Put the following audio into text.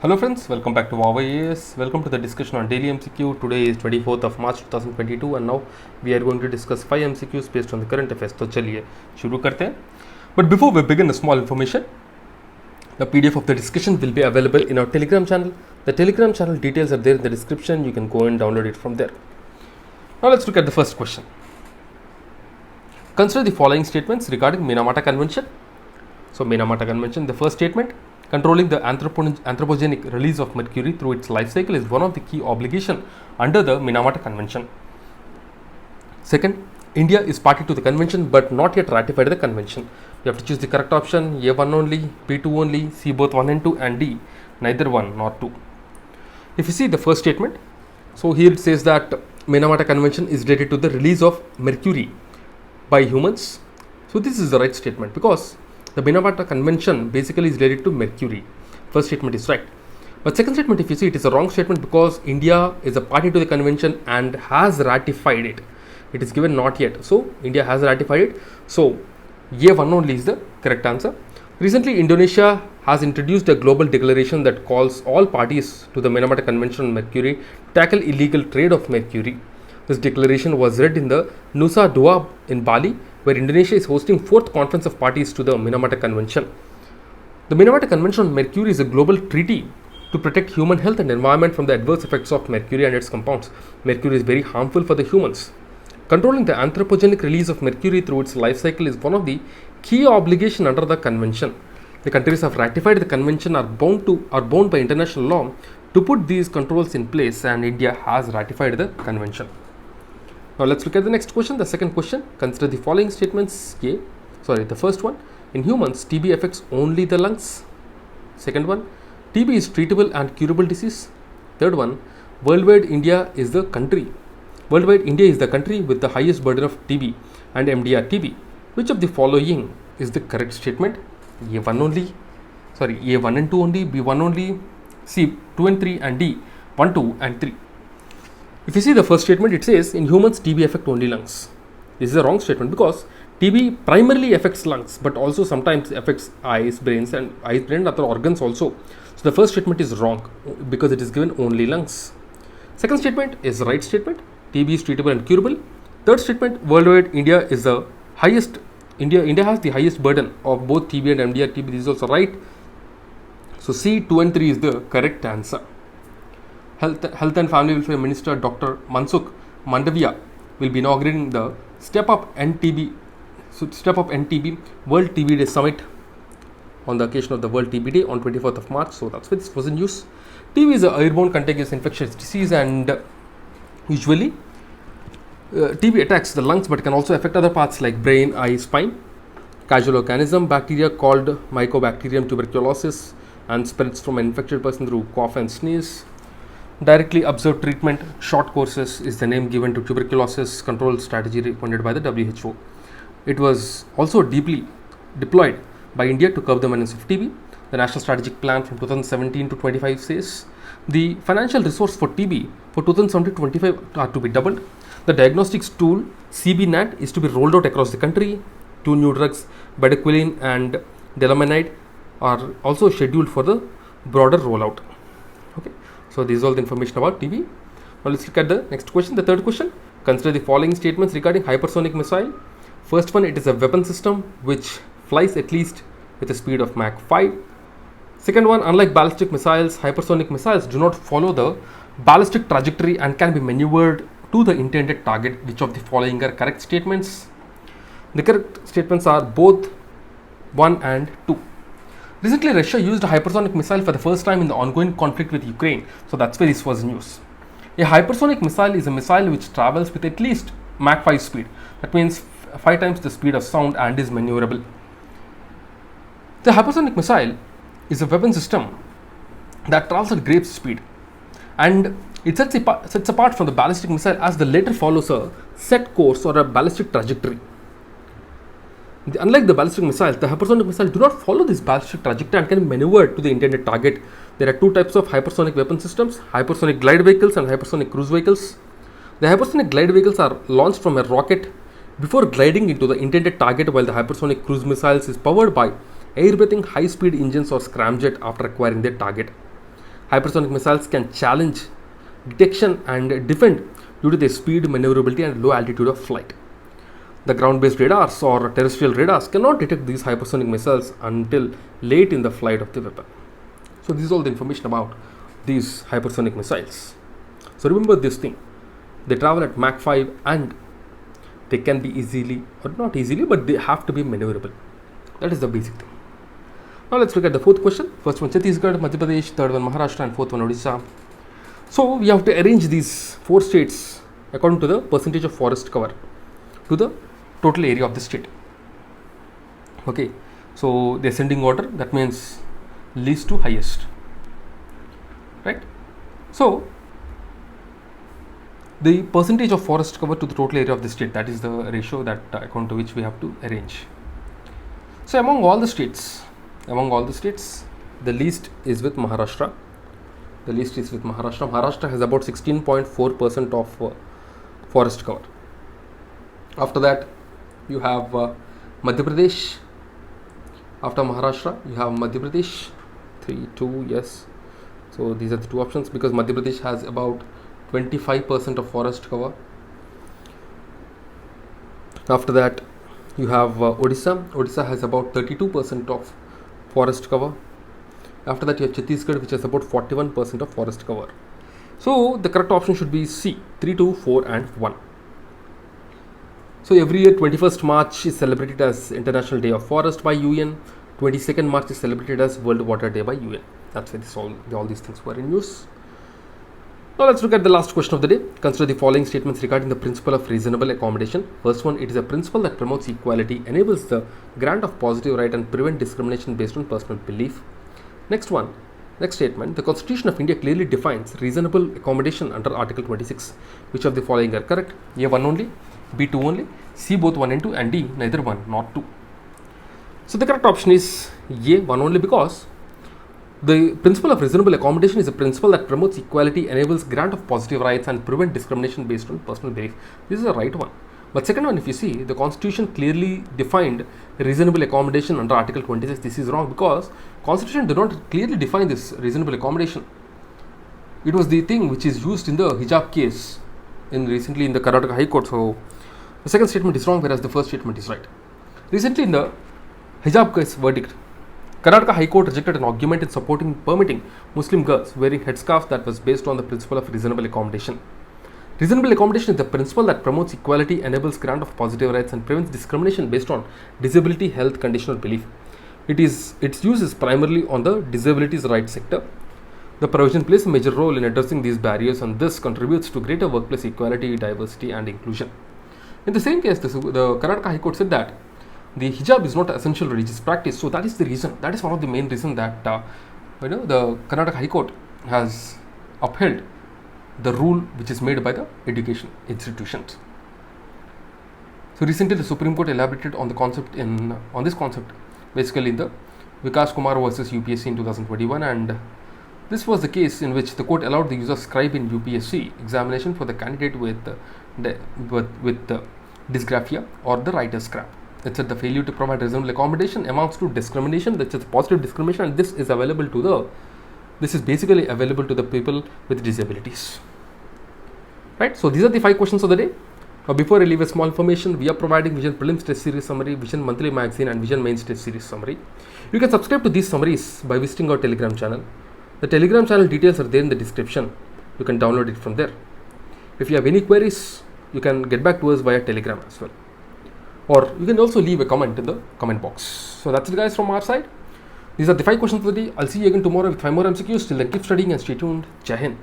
Hello friends, welcome back to VOWIAS. Welcome to the discussion on daily MCQ. Today is 24th of March 2022 and now we are going to discuss 5 MCQs based on the current affairs. So चलिए शुरू करते हैं. But before we begin, a small information. The PDF of the discussion will be available in our Telegram channel. The Telegram channel details are there in the description. You can go and download it from there. Now let's look at the first question. Consider the following statements regarding Minamata Convention. So Minamata Convention, the first statement, controlling the anthropogenic release of mercury through its life cycle is one of the key obligations under the Minamata Convention. Second, India is party to the convention but not yet ratified the convention. You have to choose the correct option, A1 only, B2 only, C both 1 and 2, and D neither 1 nor 2. If you see the first statement, so here it says that Minamata Convention is related to the release of mercury by humans. So this is the right statement because the Minamata Convention basically is related to mercury. First statement is right. But second statement, if you see, it is a wrong statement because India is a party to the convention and has ratified it. It is given not yet. So India has ratified it. So A1 only is the correct answer. Recently, Indonesia has introduced a global declaration that calls all parties to the Minamata Convention on Mercury to tackle illegal trade of mercury. This declaration was read in the Nusa Dua in Bali, where Indonesia is hosting 4th conference of parties to the Minamata Convention. The Minamata Convention on Mercury is a global treaty to protect human health and environment from the adverse effects of mercury and its compounds. Mercury is very harmful for the humans. Controlling the anthropogenic release of mercury through its life cycle is one of the key obligations under the convention. The countries have ratified the convention are bound by international law to put these controls in place, and India has ratified the convention. Now let's look at the next question. The second question, consider the following statements. The first one, in humans, TB affects only the lungs. Second one, TB is treatable and curable disease. Third one, worldwide India is the country with the highest burden of TB and MDR TB. Which of the following is the correct statement? A1 and 2 only, B1 only, C 2 and 3, and D 1, 2 and 3. If you see the first statement, it says in humans TB affect only lungs. This is a wrong statement because TB primarily affects lungs but also sometimes affects eyes, brain and other organs also. So the first statement is wrong because it is given only lungs. Second statement is the right statement. TB is treatable and curable. Third statement, worldwide India has the highest burden of both TB and MDR TB. This is also right. So C 2 and 3 is the correct answer. Health and Family Welfare Minister Dr. Mansukh Mandavia will be inaugurating the Step Up NTB World TB Day Summit on the occasion of the World TB Day on 24th of March. So that's why this was in news. TB is an airborne contagious infectious disease, and usually TB attacks the lungs but can also affect other parts like brain, eye, spine. Casual organism bacteria called Mycobacterium tuberculosis and spreads from an infected person through cough and sneeze. Directly observed treatment, short courses, is the name given to tuberculosis control strategy recommended by the WHO. It was also deeply deployed by India to curb the menace of TB. The National Strategic Plan from 2017 to 25 says the financial resource for TB for 2017 to 25 are to be doubled. The diagnostics tool CBNAT is to be rolled out across the country. 2 new drugs, bedaquiline and delamanide, are also scheduled for the broader rollout. Okay. So this is all the information about TB. Now let's look at the next question. The third question, consider the following statements regarding hypersonic missile. First one, it is a weapon system which flies at least with a speed of Mach 5. Second one, unlike ballistic missiles, hypersonic missiles do not follow the ballistic trajectory and can be maneuvered to the intended target. Which of the following are correct statements? The correct statements are both 1 and 2. Recently, Russia used a hypersonic missile for the first time in the ongoing conflict with Ukraine. So that's why this was news. A hypersonic missile is a missile which travels with at least Mach 5 speed. That means 5 times the speed of sound and is maneuverable. The hypersonic missile is a weapon system that travels at great speed, and it sets apart from the ballistic missile as the latter follows a set course or a ballistic trajectory. Unlike the ballistic missiles, the hypersonic missiles do not follow this ballistic trajectory and can be maneuvered to the intended target. There are 2 types of hypersonic weapon systems: hypersonic glide vehicles and hypersonic cruise vehicles. The hypersonic glide vehicles are launched from a rocket before gliding into the intended target, while the hypersonic cruise missiles is powered by air-breathing high-speed engines or scramjet after acquiring their target. Hypersonic missiles can challenge detection and defend due to their speed, maneuverability, and low altitude of flight. The ground-based radars or terrestrial radars cannot detect these hypersonic missiles until late in the flight of the weapon. So this is all the information about these hypersonic missiles. So remember this thing, they travel at Mach 5 and they can be easily, or not easily, but they have to be maneuverable. That is the basic thing. Now let's look at the fourth question. First one Chhattisgarh, Madhya Pradesh, third one Maharashtra, and fourth one Odisha. So we have to arrange these 4 states according to the percentage of forest cover to the total area of the state. Okay, so the ascending order, that means least to highest, right? So the percentage of forest cover to the total area of the state, that is the ratio that according to which we have to arrange. So among all the states, the least is with Maharashtra. Maharashtra has about 16.4% of forest cover. After that, you have Madhya Pradesh. After Maharashtra, you have Madhya Pradesh. 3, 2, yes. So these are the 2 options because Madhya Pradesh has about 25% of forest cover. After that, you have Odisha. Odisha has about 32% of forest cover. After that, you have Chhattisgarh, which has about 41% of forest cover. So the correct option should be C, 3, 2, 4, and 1. So every year 21st March is celebrated as International Day of Forest by UN. 22nd March is celebrated as World Water Day by UN. That's why all these things were in use. Now let's look at the last question of the day. Consider the following statements regarding the principle of reasonable accommodation. First one, it is a principle that promotes equality, enables the grant of positive right, and prevent discrimination based on personal belief. Next statement, the Constitution of India clearly defines reasonable accommodation under Article 26. Which of the following are correct? A, 1 only, B, 2 only, C, both 1 and 2, and D, neither 1 nor 2. So the correct option is A, 1 only, because the principle of reasonable accommodation is a principle that promotes equality, enables grant of positive rights, and prevent discrimination based on personal belief. This is the right one. But second one, if you see, the Constitution clearly defined reasonable accommodation under Article 26. This is wrong because Constitution did not clearly define this reasonable accommodation. It was the thing which is used in the hijab case recently in the Karnataka High Court. So the second statement is wrong, whereas the first statement is right. Recently in the hijab case verdict, Karnataka High Court rejected an argument in permitting Muslim girls wearing headscarves that was based on the principle of reasonable accommodation. Reasonable accommodation is the principle that promotes equality, enables grant of positive rights, and prevents discrimination based on disability, health, condition, or belief. Its use is primarily on the disabilities rights sector. The provision plays a major role in addressing these barriers, and this contributes to greater workplace equality, diversity, and inclusion. In the same case, the Karnataka High Court said that the hijab is not an essential religious practice. So that is the reason. That is one of the main reasons that the Karnataka High Court has upheld the rule which is made by the education institutions. So recently, the Supreme Court elaborated on this concept, basically in the Vikas Kumar versus UPSC in 2021, and this was the case in which the court allowed the use of scribe in UPSC examination for the candidate with dysgraphia or the writer's cramp. It said the failure to provide reasonable accommodation amounts to discrimination. That's just positive discrimination, and this is basically available to the people with disabilities. Right? So these are the 5 questions of the day. Now before I leave a small information, we are providing Vision Prelims Test Series Summary, Vision Monthly Magazine, and Vision Mains Test Series Summary. You can subscribe to these summaries by visiting our Telegram channel. The Telegram channel details are there in the description. You can download it from there. If you have any queries, you can get back to us via Telegram as well. Or you can also leave a comment in the comment box. So that's it, guys, from our side. These are the 5 questions for the day. I'll see you again tomorrow with 5 more MCQs. Till then, keep studying and stay tuned. Jai Hind.